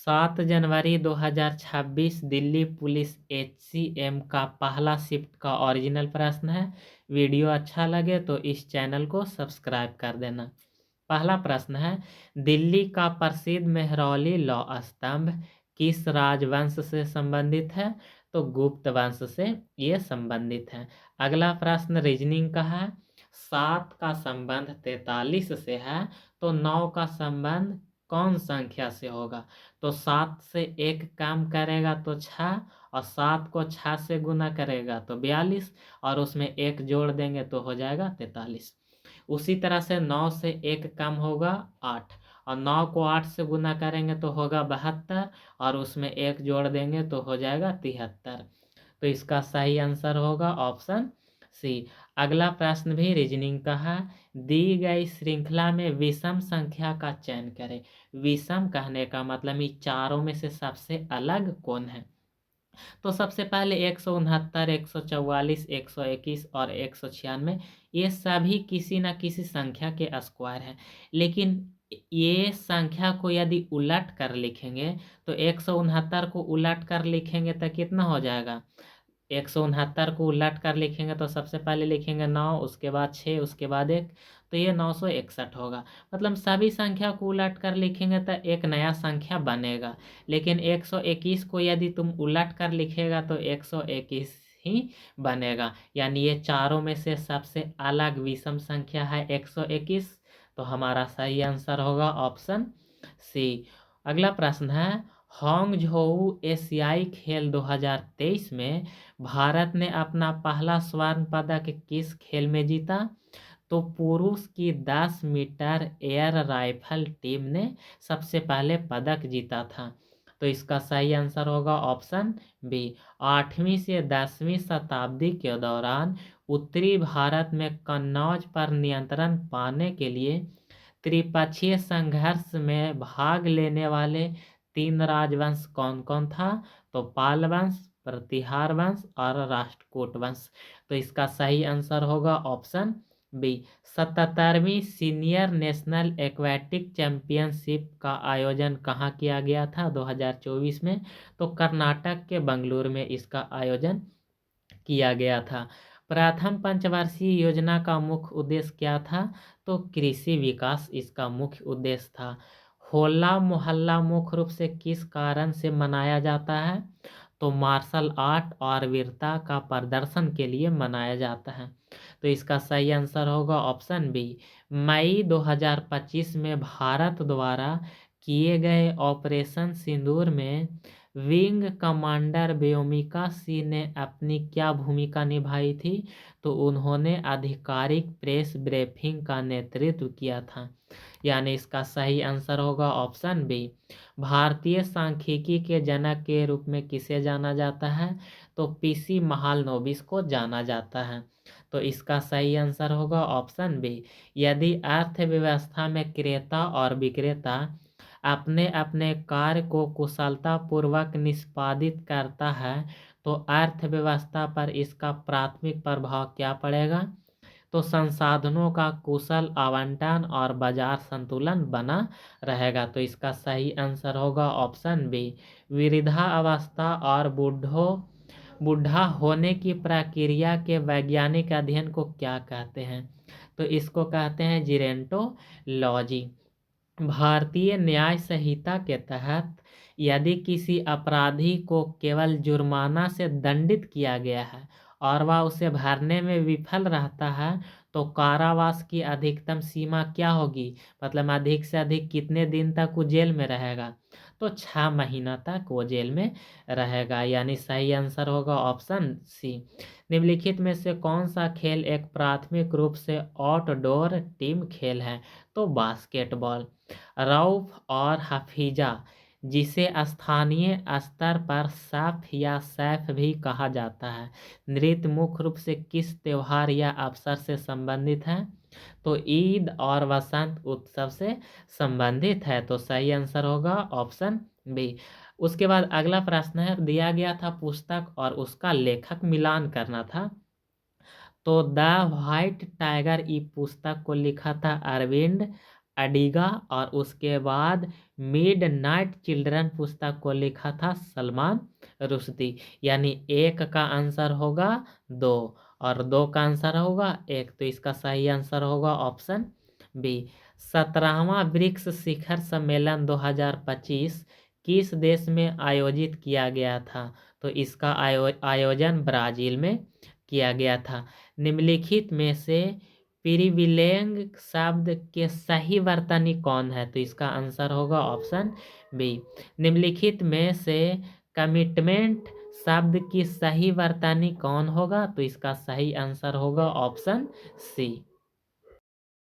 7 जनवरी 2026 Delhi police HCM का पहला shift का ओरिजिनल प्रश्न है। वीडियो अच्छा लगे तो इस चैनल को सब्सक्राइब कर देना। पहला प्रश्न है, दिल्ली का प्रसिद्ध मेहरौली लौह स्तंभ किस राजवंश से संबंधित है? तो गुप्त वंश से ये संबंधित है। अगला प्रश्न रीजनिंग का है। 7 का संबंध 43 से है तो 9 का संबंध कौन संख्या से होगा? तो 7 से 1 काम करेगा तो 6, और 7 को 6 से गुना करेगा तो 42, और उसमें 1 जोड़ देंगे तो हो जाएगा 43। उसी तरह से 9 से 1 कम होगा 8, और 9 को 8 से गुना करेंगे तो होगा 72, और उसमें 1 जोड़ देंगे तो हो जाएगा 73। तो इसका सही आंसर होगा ऑप्शन सी। अगला प्रश्न भी रीजनिंग का है। दी गई श्रृंखला में विषम संख्या का चयन करें। विषम कहने का मतलब ये चारों में से सबसे अलग कौन है? तो सबसे पहले 169, 144, 121 और 196, ये सभी किसी न किसी संख्या के स्क्वायर हैं। लेकिन ये संख्या को यदि उलट कर लिखेंगे तो 169 को उलट कर लिखेंगे तो कितना हो जाएगा? 169 को उलट कर लिखेंगे तो सबसे पहले लिखेंगे 9, उसके बाद 6, उसके बाद 1, तो ये 961 होगा। मतलब सभी संख्या को उलट कर लिखेंगे तो एक नया संख्या बनेगा। लेकिन 121 को यदि तुम उलट कर लिखेगा तो 121 ही बनेगा। यानी ये चारों में से सबसे अलग विषम संख्या है 121। तो हमारा सही आंसर होगा ऑप्शन सी। अगला प्रश्न है, हांगझोऊ एशियाई खेल 2023 में भारत ने अपना पहला स्वर्ण पदक किस खेल में जीता? तो पुरुष की 10 मीटर एयर राइफल टीम ने सबसे पहले पदक जीता था। तो इसका सही आंसर होगा ऑप्शन बी। 8वीं से 10वीं शताब्दी के दौरान उत्तरी भारत में कन्नौज पर नियंत्रण पाने के लिए त्रिपक्षीय संघर्ष में भाग लेने वाले 3 राजवंश कौन कौन था? तो पाल वंश, प्रतिहार वंश और राष्ट्रकूट वंश। तो इसका सही आंसर होगा ऑप्शन बी। 77वीं सीनियर नेशनल एक्वेटिक चैंपियनशिप का आयोजन कहाँ किया गया था 2024 में? तो कर्नाटक के बंगलुरु में इसका आयोजन किया गया था। प्रथम पंचवर्षीय योजना का मुख्य उद्देश्य क्या था? तो कृषि विकास इसका मुख्य उद्देश्य था। होला मोहल्ला मुख्य रूप से किस कारण से मनाया जाता है? तो मार्शल आर्ट और वीरता का प्रदर्शन के लिए मनाया जाता है। तो इसका सही आंसर होगा ऑप्शन बी। मई 2025 में भारत द्वारा किए गए ऑपरेशन सिंदूर में विंग कमांडर व्योमिका सिंह ने अपनी क्या भूमिका निभाई थी? तो उन्होंने आधिकारिक प्रेस ब्रीफिंग का नेतृत्व किया था। यानी इसका सही आंसर होगा ऑप्शन बी। भारतीय सांख्यिकी के जनक के रूप में किसे जाना जाता है? तो PC महालनोबिस को जाना जाता है। तो इसका सही आंसर होगा ऑप्शन बी। यदि अर्थव्यवस्था में क्रेता और विक्रेता अपने अपने कार्य को कुशलतापूर्वक निष्पादित करता है तो अर्थव्यवस्था पर इसका प्राथमिक प्रभाव क्या पड़ेगा? तो संसाधनों का कुशल आवंटन और बाजार संतुलन बना रहेगा। तो इसका सही आंसर होगा ऑप्शन बी। वृद्धावस्था और बूढ़ा होने की प्रक्रिया के वैज्ञानिक अध्ययन को क्या कहते हैं? तो इसको कहते हैं जीरेंटोलॉजी। भारतीय न्याय संहिता के तहत यदि किसी अपराधी को केवल जुर्माना से दंडित किया गया है और वह उसे भरने में विफल रहता है तो कारावास की अधिकतम सीमा क्या होगी? मतलब अधिक से अधिक कितने दिन तक वो जेल में रहेगा? तो 6 महीना तक वो जेल में रहेगा। यानी सही आंसर होगा ऑप्शन सी। निम्नलिखित में से कौन सा खेल एक प्राथमिक रूप से आउटडोर टीम खेल है? तो बास्केटबॉल। रऊफ और हफीजा, जिसे स्थानीय स्तर पर सैफ या सैफ भी कहा जाता है, नृत्य मुख्य रूप से किस त्योहार या अवसर से संबंधित है? तो ईद और वसंत उत्सव से संबंधित है। तो सही आंसर होगा ऑप्शन बी। उसके बाद अगला प्रश्न है, दिया गया था पुस्तक और उसका लेखक मिलान करना था। तो द व्हाइट टाइगर ई पुस्तक को लिखा था अरविंद अडिगा और उसके बाद मिडनाइट चिल्ड्रन पुस्तक को लिखा था सलमान रुश्दी। यानी 1 का आंसर होगा 2 और 2 का आंसर होगा 1, तो इसका सही आंसर होगा ऑप्शन बी। 17वां ब्रिक्स शिखर सम्मेलन 2025 किस देश में आयोजित किया गया था? तो इसका आयोजन ब्राजील में किया गया था। निम्नलिखित में से प्रिविलेंग शब्द के सही वर्तनी कौन है? तो इसका आंसर होगा ऑप्शन बी। निम्नलिखित में से कमिटमेंट शब्द की सही वर्तनी कौन होगा? तो इसका सही आंसर होगा ऑप्शन सी।